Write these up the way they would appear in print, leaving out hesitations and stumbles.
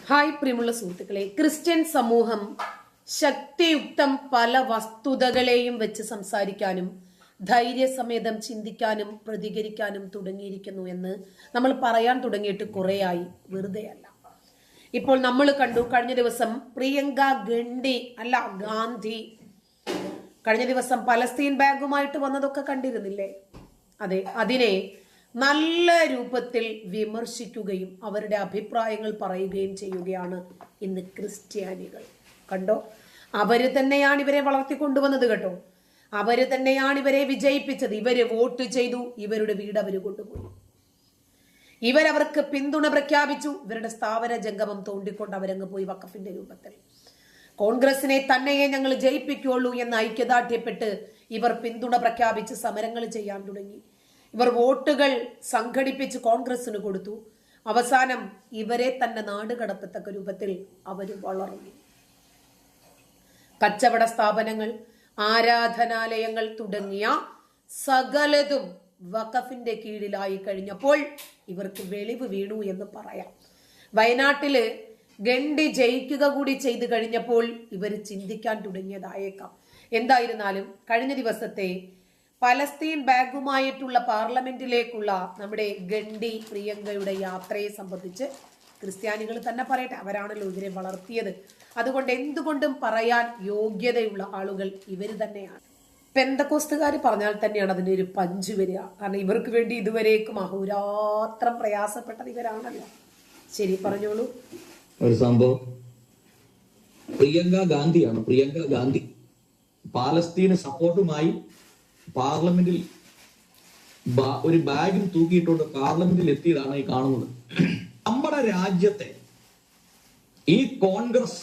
Hi പ്രിയമുള്ള സുഹൃത്തുക്കളെ, Christian സമൂഹം ശക്തിയുക്തം പല വസ്തുതകളെയും വെച്ച് സംസാരിക്കാനും ധൈര്യസമേതം ചിന്തിക്കാനും പ്രതികരിക്കാനും തുടങ്ങിയിരിക്കുന്നു എന്ന് നമ്മൾ പറയാൻ തുടങ്ങിയിട്ട് കുറേയായി, വെറുതെയല്ല. ഇപ്പോൾ നമ്മൾ കണ്ടു, കഴിഞ്ഞ ദിവസം പ്രിയങ്ക ഗാന്ധി കഴിഞ്ഞ ദിവസം പലസ്തീൻ ബാഗുമായിട്ട് വന്നതൊക്കെ കണ്ടിരുന്നില്ലേ? അതെ, അതിനെ നല്ല രൂപത്തിൽ വിമർശിക്കുകയും അവരുടെ അഭിപ്രായങ്ങൾ പറയുകയും ചെയ്യുകയാണ് ഇന്ന് ക്രിസ്ത്യാനികൾ. കണ്ടോ, അവര് തന്നെയാണ് ഇവരെ വളർത്തിക്കൊണ്ടുവന്നത് കേട്ടോ. അവര് തന്നെയാണ് ഇവരെ വിജയിപ്പിച്ചത്. ഇവര് വോട്ട് ചെയ്തു, ഇവരുടെ വീട് അവര് കൊണ്ടുപോയി, ഇവരവർക്ക് പിന്തുണ പ്രഖ്യാപിച്ചു. ഇവരുടെ സ്ഥാവര ജംഗമം തോണ്ടിക്കൊണ്ട് അവരങ്ങ് പോയി വഖഫിന്റെ രൂപത്തിൽ. കോൺഗ്രസിനെ തന്നെയെ ഞങ്ങൾ ജയിപ്പിക്കുള്ളൂ എന്ന് ഐക്യദാർഢ്യപ്പെട്ട് ഇവർ പിന്തുണ പ്രഖ്യാപിച്ച് സമരങ്ങൾ ചെയ്യാൻ തുടങ്ങി. ഇവർ വോട്ടുകൾ സംഘടിപ്പിച്ച് കോൺഗ്രസിന് കൊടുത്തു. അവസാനം ഇവരെ തന്നെ നാട് കടത്തത്തക്ക രൂപത്തിൽ അവർ വളർന്നു. കച്ചവട സ്ഥാപനങ്ങൾ, ആരാധനാലയങ്ങൾ തുടങ്ങിയ സകലതും വഖഫിന്റെ കീഴിലായി കഴിഞ്ഞപ്പോൾ ഇവർക്ക് വെളിവ് വീണു എന്ന് പറയാം. വയനാട്ടില് ഗണ്ഡി ജയിക്കുക കൂടി ചെയ്തു കഴിഞ്ഞപ്പോൾ ഇവർ ചിന്തിക്കാൻ തുടങ്ങിയതായേക്കാം. എന്തായിരുന്നാലും കഴിഞ്ഞ ദിവസത്തെ പലസ്തീൻ ബാഗുമായിട്ടുള്ള പാർലമെന്റിലേക്കുള്ള നമ്മുടെ ഗണ്ഡി പ്രിയങ്കയുടെ യാത്രയെ സംബന്ധിച്ച് ക്രിസ്ത്യാനികൾ തന്നെ പറയട്ടെ, അവരാണല്ലോ ഇവരെ വളർത്തിയത്. അതുകൊണ്ട് എന്തുകൊണ്ടും പറയാൻ യോഗ്യതയുള്ള ആളുകൾ ഇവർ തന്നെയാണ്. പെന്തക്കോസ്തുകാർ പറഞ്ഞാൽ തന്നെയാണ് അതിന്റെ ഒരു പഞ്ച് വരിക. കാരണം ഇവർക്ക് വേണ്ടി ഇതുവരേക്കും അഹോരാത്രം പ്രയാസപ്പെട്ടത് ഇവരാണല്ലോ. ശരി, പറഞ്ഞോളൂ. ഒരു സംഭവം, പ്രിയങ്ക ഗാന്ധി പാലസ്തീന് സപ്പോർട്ടുമായി പാർലമെന്റിൽ ഒരു ബാഗും തൂക്കിയിട്ടുകൊണ്ട് പാർലമെന്റിൽ എത്തിയതാണ് ഈ കാണുന്നത്. നമ്മുടെ രാജ്യത്തെ ഈ കോൺഗ്രസ്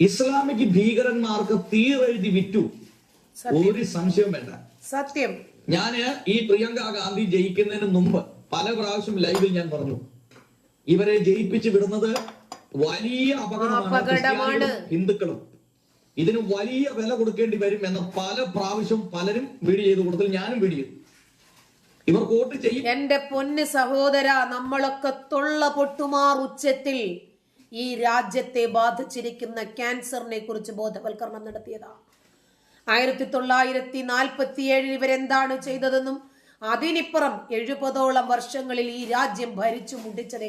ഇസ്ലാമിക് ഭീകരന്മാർക്ക് തീരെഴുതി വിറ്റു, ഒരു സംശയം വേണ്ട. സത്യം. ഞാന് ഈ പ്രിയങ്ക ഗാന്ധി ജയിക്കുന്നതിന് മുമ്പ് പല പ്രാവശ്യം ലൈവിൽ ഞാൻ പറഞ്ഞു, ഇവരെ ജയിപ്പിച്ചു വിടുന്നത് വലിയ അപകടമാണ്. ഹിന്ദുക്കളും ഇതിന് വലിയ വില കൊടുക്കേണ്ടി വരും എന്ന് പല പ്രാവശ്യം പലരും വീഡിയോ ചെയ്ത് കൊടുത്തു, ഞാനും വീഡിയോ. ഇവർ വോട്ട് ചെയ്യും. എന്റെ പൊന്ന് സഹോദര, നമ്മളൊക്കെ തൊള്ള പൊട്ടുമാർ ഉച്ചത്തിൽ ഈ രാജ്യത്തെ ബാധിച്ചിരിക്കുന്ന ക്യാൻസറിനെ കുറിച്ച് ബോധവൽക്കരണം നടത്തിയതാ. 1947 ഇവരെന്താണ് ചെയ്തതെന്നും അതിനിപ്പുറം 70ഓളം വർഷങ്ങളിൽ ഈ രാജ്യം ഭരിച്ചു മുടിച്ചത്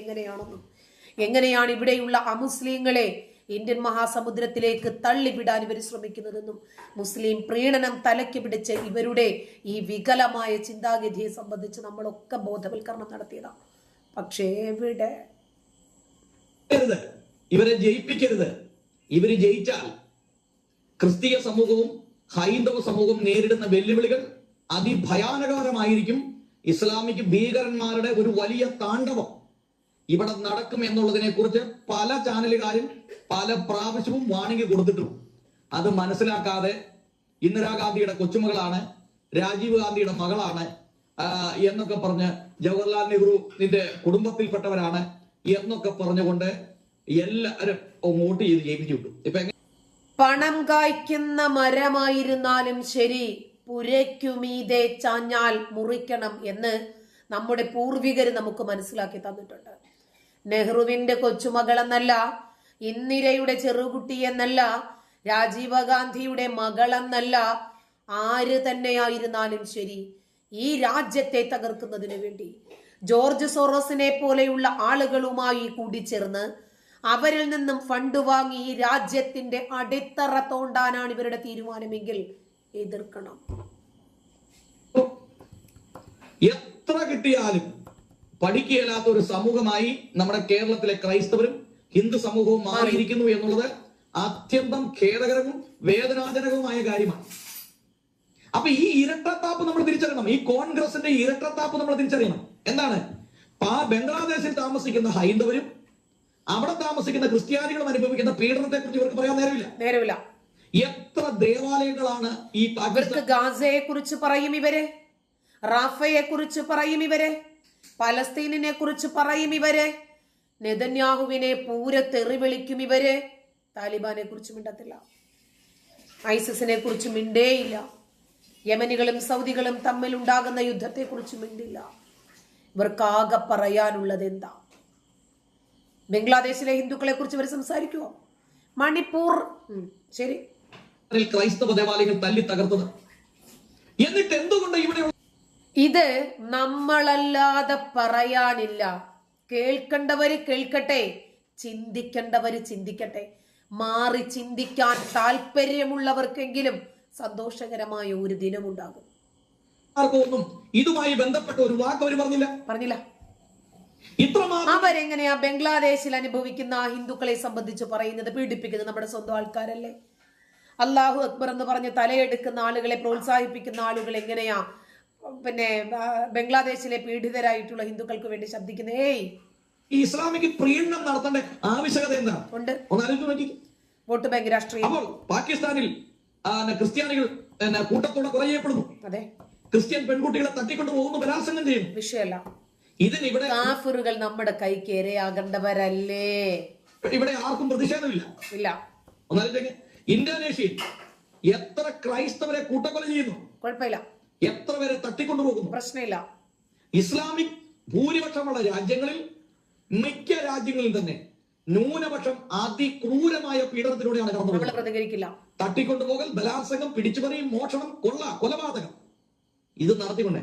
എങ്ങനെയാണ് ഇവിടെയുള്ള അമുസ്ലിങ്ങളെ ഇന്ത്യൻ മഹാസമുദ്രത്തിലേക്ക് തള്ളിവിടാൻ ഇവർ ശ്രമിക്കുന്നതെന്നും മുസ്ലിം പ്രീണനം തലയ്ക്ക് പിടിച്ച് ഇവരുടെ ഈ വികലമായ ചിന്താഗതിയെ സംബന്ധിച്ച് നമ്മളൊക്കെ ബോധവൽക്കരണം നടത്തിയതാണ്. പക്ഷേ ഇവരെ ജയിപ്പിക്കരുത്. ഇവര് ജയിച്ചാൽ ക്രിസ്തീയ സമൂഹവും ഹൈന്ദവ സമൂഹവും നേരിടുന്ന വെല്ലുവിളികൾ അതിഭയാനകരമായിരിക്കും. ഇസ്ലാമിക് ഭീകരന്മാരുടെ ഒരു വലിയ താണ്ഡവം ഇവിടെ നടക്കും എന്നുള്ളതിനെ കുറിച്ച് പല ചാനലുകാരും പല പ്രാവശ്യവും വാണിംഗ് കൊടുത്തിട്ടുണ്ട്. അത് മനസ്സിലാക്കാതെ ഇന്ദിരാഗാന്ധിയുടെ കൊച്ചുമകളാണ്, രാജീവ് ഗാന്ധിയുടെ മകളാണ് എന്നൊക്കെ പറഞ്ഞ്, ജവഹർലാൽ നെഹ്റുവിന്റെ കുടുംബത്തിൽപ്പെട്ടവരാണ് എന്നൊക്കെ പറഞ്ഞുകൊണ്ട് എല്ലാവരും വോട്ട് ചെയ്ത് ജയിപ്പിച്ചു വിട്ടു. ഇപ്പൊ പണം കായ്ക്കുന്ന മരമായിരുന്നാലും ശരി, പുരയ്ക്കുമീതെ ചാഞ്ഞാൽ മുറിക്കണം എന്ന് നമ്മുടെ പൂർവികര് നമുക്ക് മനസ്സിലാക്കി തന്നിട്ടുണ്ട്. നെഹ്റുവിന്റെ കൊച്ചുമകളെന്നല്ല, ഇന്ദിരയുടെ ചെറുകുട്ടി എന്നല്ല, രാജീവ് ഗാന്ധിയുടെ മകളെന്നല്ല, ആര് തന്നെയായിരുന്നാലും ശരി, ഈ രാജ്യത്തെ തകർക്കുന്നതിന് വേണ്ടി ജോർജ് സോറോസിനെ പോലെയുള്ള ആളുകളുമായി കൂടിച്ചേർന്ന് അവരിൽ നിന്നും ഫണ്ട് വാങ്ങി ഈ രാജ്യത്തിന്റെ അടിത്തറ തോണ്ടാനാണ് ഇവരുടെ തീരുമാനമെങ്കിൽ എതിർക്കണം. എത്ര കിട്ടിയാലും പഠിക്കുകയില്ലാത്ത ഒരു സമൂഹമായി നമ്മുടെ കേരളത്തിലെ ക്രൈസ്തവരും ഹിന്ദു സമൂഹവും മാറിയിരിക്കുന്നു എന്നുള്ളത് അത്യന്തം ഖേദകരവും വേദനാജനകവുമായ കാര്യമാണ്. അപ്പൊ ഈ ഇരട്ടത്താപ്പ് നമ്മൾ തിരിച്ചറിയണം. ഈ കോൺഗ്രസിന്റെ ഇരട്ടത്താപ്പ് നമ്മൾ തിരിച്ചറിയണം. എന്താണ്? ബംഗ്ലാദേശിൽ താമസിക്കുന്ന ഹൈന്ദവരും അവിടെ താമസിക്കുന്ന ക്രിസ്ത്യാനികളും അനുഭവിക്കുന്ന പീഡനത്തെ കുറിച്ച് ഇവർക്ക് പറയാൻ നേരമില്ല. എത്ര ദേവാലയങ്ങളാണ് ഈ ഗാസയെ കുറിച്ച് പറയും ഇവര്, റാഫയെ കുറിച്ച് പറയും ഇവര്, പലസ്തീനിനെ കുറിച്ച് പറയും ഇവര്, നെതന്യാഹുവിനെ പൂരത്തെറി വിളിക്കും ഇവര്. താലിബാനെ കുറിച്ച് മിണ്ടത്തില്ല, ഐസിസിനെ കുറിച്ച് മിണ്ടേയില്ല, യമനികളും സൗദികളും തമ്മിൽ ഉണ്ടാകുന്ന യുദ്ധത്തെ കുറിച്ച് മിണ്ടില്ല. ഇവർക്കാകെ പറയാനുള്ളത് എന്താ? ബംഗ്ലാദേശിലെ ഹിന്ദുക്കളെ കുറിച്ച് ഇവർ സംസാരിക്കുവോ? മണിപ്പൂർ ശരി, ക്രൈസ്തവ ദേവാലയങ്ങൾ തല്ലി തകർത്തത്. എന്നിട്ട് എന്തുകൊണ്ട് ഇവിടെ ഇത് നമ്മളല്ലാതെ പറയാനില്ല. കേൾക്കേണ്ടവര് കേൾക്കട്ടെ, ചിന്തിക്കേണ്ടവര് ചിന്തിക്കട്ടെ. മാറി ചിന്തിക്കാൻ താല്പര്യമുള്ളവർക്കെങ്കിലും സന്തോഷകരമായ ഒരു ദിനമുണ്ടാകും. ആർക്കൊന്നും ഇതുമായി ബന്ധപ്പെട്ട ഒരു വാക്ക് അവർ പറഞ്ഞില്ല. അവരെങ്ങനെയാ ബംഗ്ലാദേശിൽ അനുഭവിക്കുന്ന ഹിന്ദുക്കളെ സംബന്ധിച്ച് പറയുന്നത്? പീഡിപ്പിക്കുന്നത് നമ്മുടെ സ്വന്തം ആൾക്കാരല്ലേ? അല്ലാഹു അക്ബർ എന്ന് പറഞ്ഞ് തലയെടുക്കുന്ന ആളുകളെ പ്രോത്സാഹിപ്പിക്കുന്ന ആളുകൾ എങ്ങനെയാ പിന്നെ ബംഗ്ലാദേശിലെ പീഡിതരായിട്ടുള്ള ഹിന്ദുക്കൾക്ക് വേണ്ടി ശബ്ദിക്കുന്നത്? ഈ ഇസ്ലാമിക് പ്രീണനം നടത്തേണ്ട ആവശ്യകത എന്താണ്? ഉണ്ട്. വോട്ട് ബാങ്ക് രാഷ്ട്രീയം. അപ്പോൾ പാകിസ്ഥാനിൽ ക്രിസ്ത്യാനികൾ കൂട്ടത്തോടെ കൊല ചെയ്യപ്പെടുന്നു. അതെ, ക്രിസ്ത്യൻ പെൺകുട്ടികളെ തട്ടിക്കൊണ്ടു പോകുന്നു, ബലാത്സംഗം ചെയ്യുന്നു. വിഷയമല്ല. ഇതിനിവിടെ കാഫിറുകൾ നമ്മുടെ കൈക്ക് ഇരയാകേണ്ടവരല്ലേ? ഇവിടെ ആർക്കും പ്രതിഷേധമില്ല. ഇന്തോനേഷ്യയിൽ എത്ര ക്രൈസ്തവരെ കൂട്ടക്കൊല ചെയ്യുന്നു? കുഴപ്പമില്ല. എത്ര പേരെ തട്ടിക്കൊണ്ടുപോകുന്നു? പ്രശ്നമില്ല. ഇസ്ലാമിക് ഭൂരിപക്ഷമുള്ള രാജ്യങ്ങളിൽ മിക്ക രാജ്യങ്ങളിൽ തന്നെ ന്യൂനപക്ഷം അതിക്രൂരമായ പീഡനത്തിലൂടെയാണ് കടന്നു. പ്രതികരിക്കില്ല. തട്ടിക്കൊണ്ടുപോകൽ, ബലാത്സംഗം, പിടിച്ചുപറി, മോഷണം, കൊലപാതകം ഇത് നടത്തിക്കൊണ്ടേ.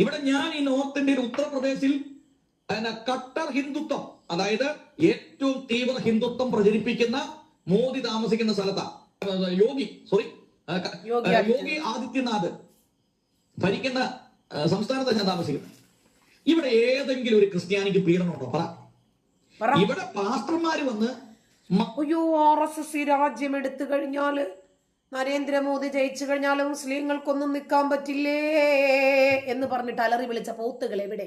ഇവിടെ ഞാൻ ഈ നോർത്ത് ഇന്ത്യയിൽ ഉത്തർപ്രദേശിൽ കട്ടർ ഹിന്ദുത്വം, അതായത് ഏറ്റവും തീവ്ര ഹിന്ദുത്വം പ്രചരിപ്പിക്കുന്ന മോദി താമസിക്കുന്ന സ്ഥലത്താണ് യോഗി ആദിത്യനാഥ് ഭരിക്കുന്ന സംസ്ഥാനത്താണ് ഞാൻ താമസിക്കുന്നത്. ഇവിടെ ഏതെങ്കിലും ഒരു ക്രിസ്ത്യാനിക്ക് പീഡനമുണ്ടോ? പറ. ഇവിടെ പാസ്റ്റർമാര് വന്ന് RSS രാജ്യം എടുത്തു കഴിഞ്ഞാല്, നരേന്ദ്രമോദി ജയിച്ചു കഴിഞ്ഞാലും മുസ്ലിങ്ങൾക്കൊന്നും നിൽക്കാൻ പറ്റില്ലേ എന്ന് പറഞ്ഞിട്ട് അലറി വിളിച്ച പോത്തുകൾ എവിടെ?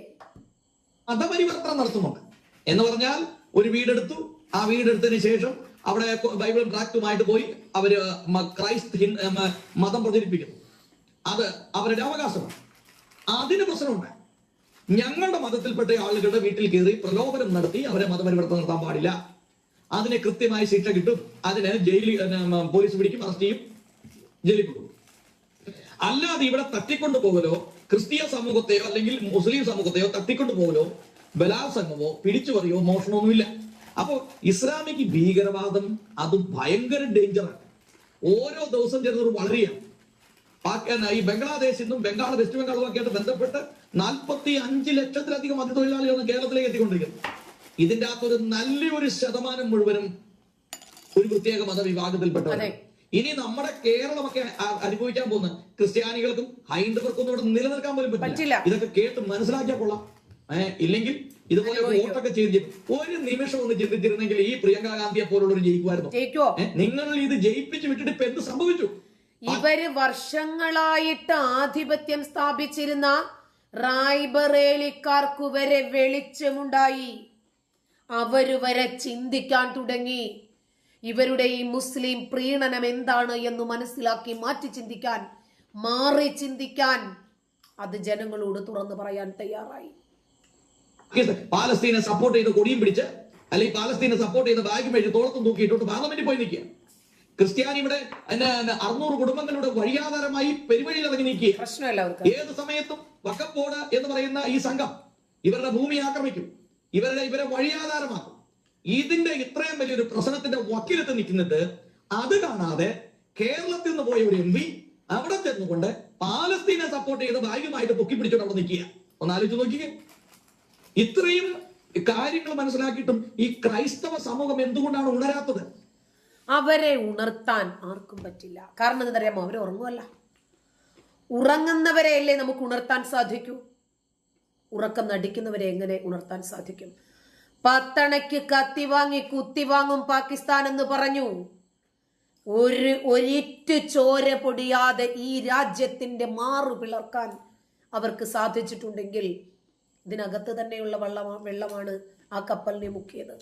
മതപരിവർത്തനം നടത്തുന്നുണ്ട് എന്ന് പറഞ്ഞാൽ ഒരു വീടെടുത്തു, ആ വീടെടുത്തതിന് ശേഷം അവിടെ ബൈബിൾ ട്രാക്റ്റുമായിട്ട് പോയി അവര് ക്രൈസ്ത മതം പ്രചരിപ്പിക്കുന്നു. അത് അവരുടെ അവകാശമാണ്. അതിന് പ്രശ്നമുണ്ട്. ഞങ്ങളുടെ മതത്തിൽപ്പെട്ട ആളുകളുടെ വീട്ടിൽ കയറി പ്രലോഭനം നടത്തി അവരെ മതപരിവർത്തനം നടത്താൻ പാടില്ല. അതിന് കൃത്യമായ ശിക്ഷ കിട്ടും. അതിന് ജയിലിൽ പോലീസ് പിടിക്കും, അറസ്റ്റ് ചെയ്യും, ജയിലിൽ പോകും. അല്ലാതെ ഇവിടെ തട്ടിക്കൊണ്ടു പോകലോ, ക്രിസ്തീയ സമൂഹത്തെയോ അല്ലെങ്കിൽ മുസ്ലിം സമൂഹത്തെയോ തട്ടിക്കൊണ്ടു പോകലോ, ബലാത്സംഗമോ പിടിച്ചുപറിയോ മോഷണമൊന്നുമില്ല. അപ്പോ ഇസ്ലാമിക് ഭീകരവാദം അത് ഭയങ്കര ഡേഞ്ചറാണ്. ഓരോ ദിവസം ചേർന്നത് വളരെയാണ്. ഈ ബംഗ്ലാദേശിൽ നിന്നും ബംഗാൾ, വെസ്റ്റ് ബംഗാളും ഒക്കെ ആയിട്ട് ബന്ധപ്പെട്ട് 45 ലക്ഷത്തിലധികം അതിഥിതൊഴിലാളികളാണ് കേരളത്തിലേക്ക് എത്തിക്കൊണ്ടിരിക്കുന്നത്. ഇതിന്റെ അകത്തൊരു നല്ലൊരു ശതമാനം മുഴുവനും ഒരു പ്രത്യേക മതവിഭാഗത്തിൽപ്പെട്ടവരാണ്. ഇനി നമ്മുടെ കേരളമൊക്കെ അനുഭവിക്കാൻ പോകുന്ന ക്രിസ്ത്യാനികൾക്കും ഹൈന്ദവർക്കും ഇവിടെ നിലനിൽക്കാൻ പോലും പറ്റില്ല. ഇതൊക്കെ കേട്ട് മനസ്സിലാക്കിയാൽ കൊള്ളാം. ഇല്ലെങ്കിൽ ഇതുപോലെ വോട്ടൊക്കെ ചെയ്ത് ഒരു നിമിഷം ഒന്ന് ചിന്തിച്ചിരുന്നെങ്കിൽ ഈ പ്രിയങ്ക ഗാന്ധിയെ പോലുള്ളവർ ജയിക്കുമായിരുന്നു. നിങ്ങൾ ഇത് ജയിപ്പിച്ചു വിട്ടിട്ട് ഇപ്പൊ എന്ത് സംഭവിച്ചു? ഇവര് വർഷങ്ങളായിട്ട് ആധിപത്യം സ്ഥാപിച്ചിരുന്ന റായ്ബറേലിക്കാർക്ക് വരെ വെളിച്ചമുണ്ടായി. അവര് വരെ ചിന്തിക്കാൻ തുടങ്ങി. ഇവരുടെ ഈ മുസ്ലിം പ്രീണനം എന്താണ് എന്ന് മനസ്സിലാക്കി മാറ്റി ചിന്തിക്കാൻ, മാറി ചിന്തിക്കാൻ അത് ജനങ്ങളോട് തുറന്നു പറയാൻ തയ്യാറായി. പാലസ്തീനെ സപ്പോർട്ട് ചെയ്ത് കൊടിയും പിടിച്ച്, അല്ലെങ്കിൽ പാലസ്തീനെ സപ്പോർട്ട് ചെയ്ത് ബാഗ് മേടിച്ച് തോളത്തും തൂക്കിയിട്ടോട്ട് പാർലമെന്റിൽ പോയി നിൽക്കുക. ക്രിസ്ത്യാനി ഇവിടെ 600 കുടുംബങ്ങളുടെ വഴിയാധാരമായി പെരുവഴിയിൽ ഇറങ്ങി നിൽക്കുക. പ്രശ്നമല്ല. ഏത് സമയത്തും വഖഫ് ബോർഡ് എന്ന് പറയുന്ന ഈ സംഘം ഇവരുടെ ഭൂമി ആക്രമിക്കും, ഇവരെ വഴിയാധാരമാക്കും. ഇതിന്റെ ഇത്രയും വലിയൊരു പ്രശ്നത്തിന്റെ വക്കീലത്ത് നിൽക്കുന്നുണ്ട്. അത് കാണാതെ കേരളത്തിൽ നിന്ന് പോയ ഒരു MP അവിടെ ചെന്നുകൊണ്ട് പാലസ്തീനെ സപ്പോർട്ട് ചെയ്ത് ബാഗുമായിട്ട് പൊക്കി പിടിച്ചോണ്ട് അവിടെ നിൽക്കുക. ഒന്ന് ആലോചിച്ച് നോക്കിയേ. ഇത്രയും കാര്യങ്ങൾ മനസ്സിലാക്കിയിട്ടും ഈ ക്രൈസ്തവ സമൂഹം എന്തുകൊണ്ടാണ് ഉണരാത്തത്? അവരെ ഉണർത്താൻ ആർക്കും പറ്റില്ല. കാരണം എന്തറിയാമോ? അവര് ഉറങ്ങുമല്ല. ഉറങ്ങുന്നവരെയല്ലേ നമുക്ക് ഉണർത്താൻ സാധിക്കൂ. ഉറക്കം നടിക്കുന്നവരെ എങ്ങനെ ഉണർത്താൻ സാധിക്കും? 10 കത്തി വാങ്ങി കുത്തി വാങ്ങും പാകിസ്ഥാൻ എന്ന് പറഞ്ഞു. ഒരിറ്റു ചോര പൊടിയാതെ ഈ രാജ്യത്തിന്റെ മാറു പിളർക്കാൻ അവർക്ക് സാധിച്ചിട്ടുണ്ടെങ്കിൽ ഇതിനകത്ത് തന്നെയുള്ള വെള്ളമാണ് ആ കപ്പലിനെ മുക്കിയത്.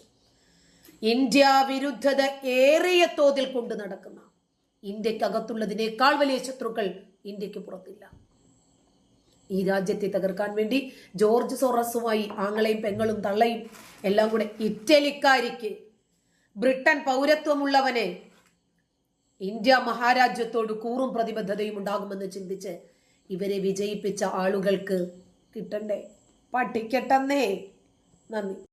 ഇന്ത്യ വിരുദ്ധത ഏറിയ തോതിൽ കൊണ്ട് നടക്കുന്ന, ഇന്ത്യക്കകത്തുള്ളതിനേക്കാൾ വലിയ ശത്രുക്കൾ ഇന്ത്യക്ക് പുറത്തില്ല. ഈ രാജ്യത്തെ തകർക്കാൻ വേണ്ടി ജോർജ് സോറസുമായി ആങ്ങളെയും പെങ്ങളും തള്ളയും എല്ലാം കൂടെ, ഇറ്റലിക്കാരിക്ക് ബ്രിട്ടൻ പൗരത്വമുള്ളവന് ഇന്ത്യ മഹാരാജ്യത്തോട് കൂറും പ്രതിബദ്ധതയും ഉണ്ടാകുമെന്ന് ചിന്തിച്ച് ഇവരെ വിജയിപ്പിച്ച ആളുകൾക്ക് കിട്ടണ്ടേ? പഠിക്കട്ടെന്നേ. നന്ദി.